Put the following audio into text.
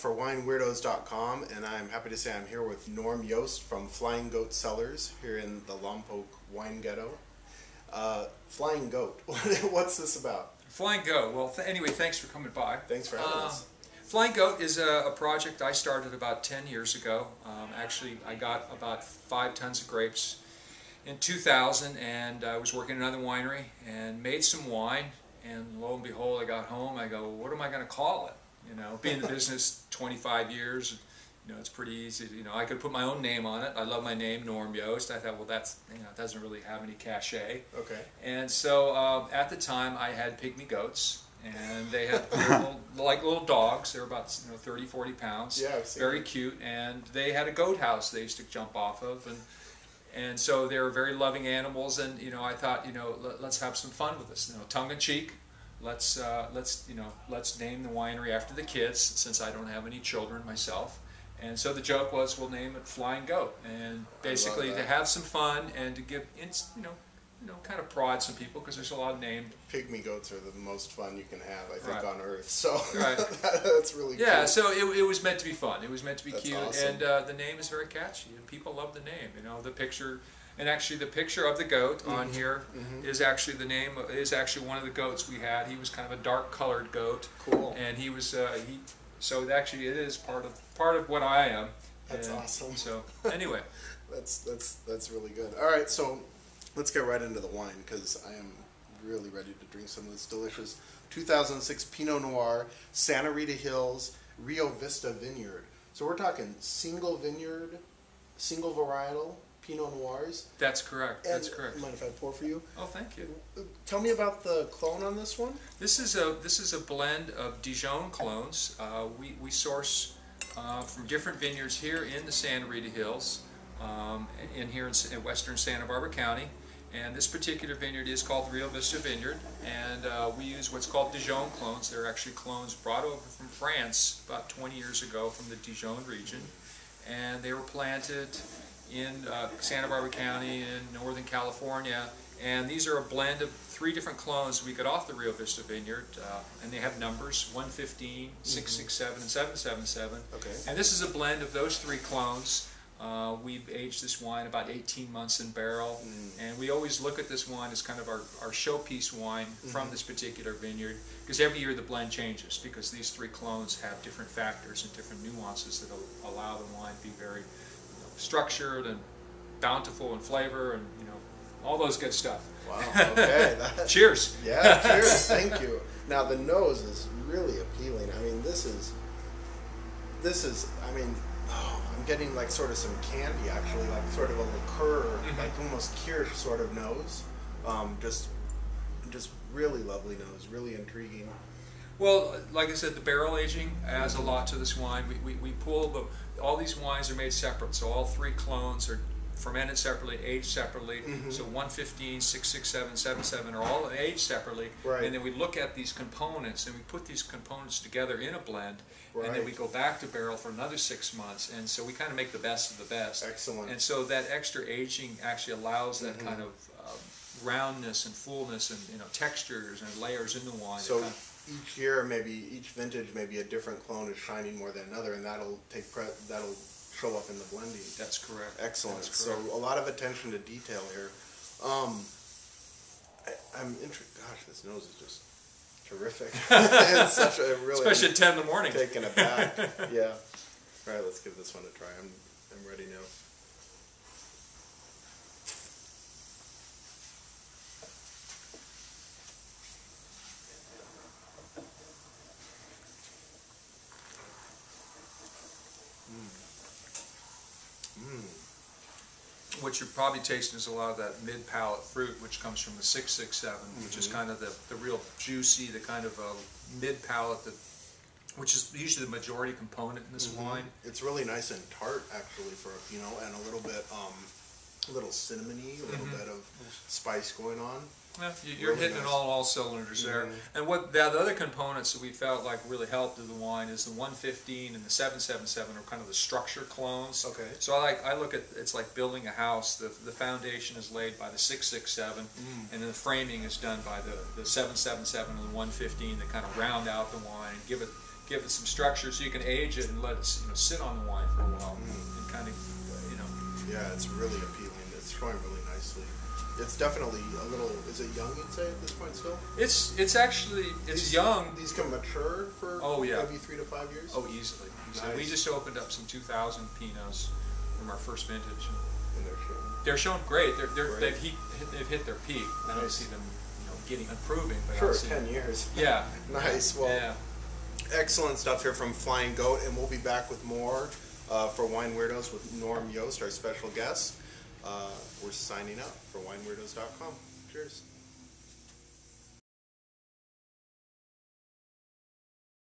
for wineweirdos.com, and I'm happy to say I'm here with Norm Yost from Flying Goat Cellars here in the Lompoc wine ghetto. Flying Goat, what's this about? Flying Goat. Well, anyway, thanks for coming by. Thanks for having us. Flying Goat is a project I started about 10 years ago. Actually, I got about 5 tons of grapes in 2000, and I was working in another winery and made some wine. And lo and behold, I got home. I go, what am I going to call it? You know, being in the business 25 years, you know, it's pretty easy. You know, I could put my own name on it. I love my name, Norm Yost. I thought, well, that's, you know, it doesn't really have any cachet. Okay. And so at the time, I had pygmy goats, and they had like little dogs. They were about 30, 40 pounds. Yeah, I've seen very them. cute, and they had a goat house they used to jump off of, and so they were very loving animals. And you know, I thought, you know, let's have some fun with this. You know, tongue in cheek. Let's name the winery after the kids, since I don't have any children myself. And so the joke was, we'll name it Flying Goat, and basically to have some fun and to give kind of prod some people, because there's a lot of named Pygmy goats are the most fun you can have, I think, right. on earth. So right. that's really cool. Yeah. So it was meant to be fun. It was meant to be That's cute, awesome. and the name is very catchy, and people love the name. You know, the picture. And actually, the picture of the goat on here is actually the name. Is actually one of the goats we had. He was kind of a dark-colored goat. Cool. And he was So actually, it is part of what I am. That's and awesome. So anyway, that's really good. All right, so let's get right into the wine, because I am really ready to drink some of this delicious 2006 Pinot Noir, Santa Rita Hills, Rio Vista Vineyard. So we're talking single vineyard, single varietal Pinot Noirs. that's correct. And That's correct. mind if I pour for you? Oh, thank you. Tell me about the clone on this one. This is a blend of Dijon clones. We source from different vineyards here in the Santa Rita Hills, in western Santa Barbara County. And this particular vineyard is called Rio Vista Vineyard, and we use what's called Dijon clones. They're actually clones brought over from France about 20 years ago from the Dijon region, and they were planted in Santa Barbara County in Northern California. And these are a blend of 3 different clones we got off the Rio Vista Vineyard, and they have numbers 115, 667, and 777. Okay. And this is a blend of those 3 clones. We've aged this wine about 18 months in barrel, and we always look at this wine as kind of our showpiece wine from this particular vineyard, because every year the blend changes, because these 3 clones have different factors and different nuances that allow the wine to be very structured and bountiful in flavor, and all those good stuff. Wow. Okay. Cheers. Yeah. Cheers. Thank you. Now the nose is really appealing. I mean, this is. I mean, I'm getting like sort of some candy, actually, like sort of a liqueur, like almost kirsch sort of nose. Just really lovely nose, really intriguing. Well, like I said, the barrel aging adds a lot to this wine. We pull all these wines are made separate, so all 3 clones are fermented separately, aged separately. So 115, 667, 77 are all aged separately. Right. And then we look at these components, and we put these components together in a blend, Right. and then we go back to barrel for another 6 months. And so we kind of make the best of the best. Excellent. And so that extra aging actually allows that kind of roundness and fullness and textures and layers in the wine. So each year, maybe each vintage, maybe a different clone is shining more than another, and that'll show up in the blending. That's correct. Excellent. That's correct. So a lot of attention to detail here. I'm interested. Gosh, this nose is just terrific. It's such a really, especially at 10 in the morning. Taken aback. Yeah. All right, let's give this one a try. I'm ready now. What you're probably tasting is a lot of that mid-palate fruit, which comes from the 667, which is kind of the real juicy, the kind of mid-palate, which is usually the majority component in this wine. It's really nice and tart, actually, for a Pinot, and a little bit, a little cinnamony, a little bit of spice going on. Yeah, you're Really hitting nice. it all cylinders there. And what the other components that we felt like really helped in the wine is the 115 and the 777 are kind of the structure clones. Okay. So I look at it's like building a house. The foundation is laid by the 667, and then the framing is done by the 777 and the 115 that kind of round out the wine and give give it some structure so you can age it and let it sit on the wine for a while and kind of Yeah, it's really appealing. It's showing really nicely. It's definitely a little. Is it young? You'd say at this point still. It's actually young. These can mature for maybe 3 to 5 years. Oh, easily. Nice. We just opened up some 2000 Pinots from our first vintage. And they're showing. They're showing great. Great. They've hit their peak. I don't see them improving. But Sure, I'll see 10 years. Yeah. Nice. Well, excellent stuff here from Flying Goat, and we'll be back with more for Wine Weirdos with Norm Yost, our special guest. We're signing out for wineweirdos.com. Cheers.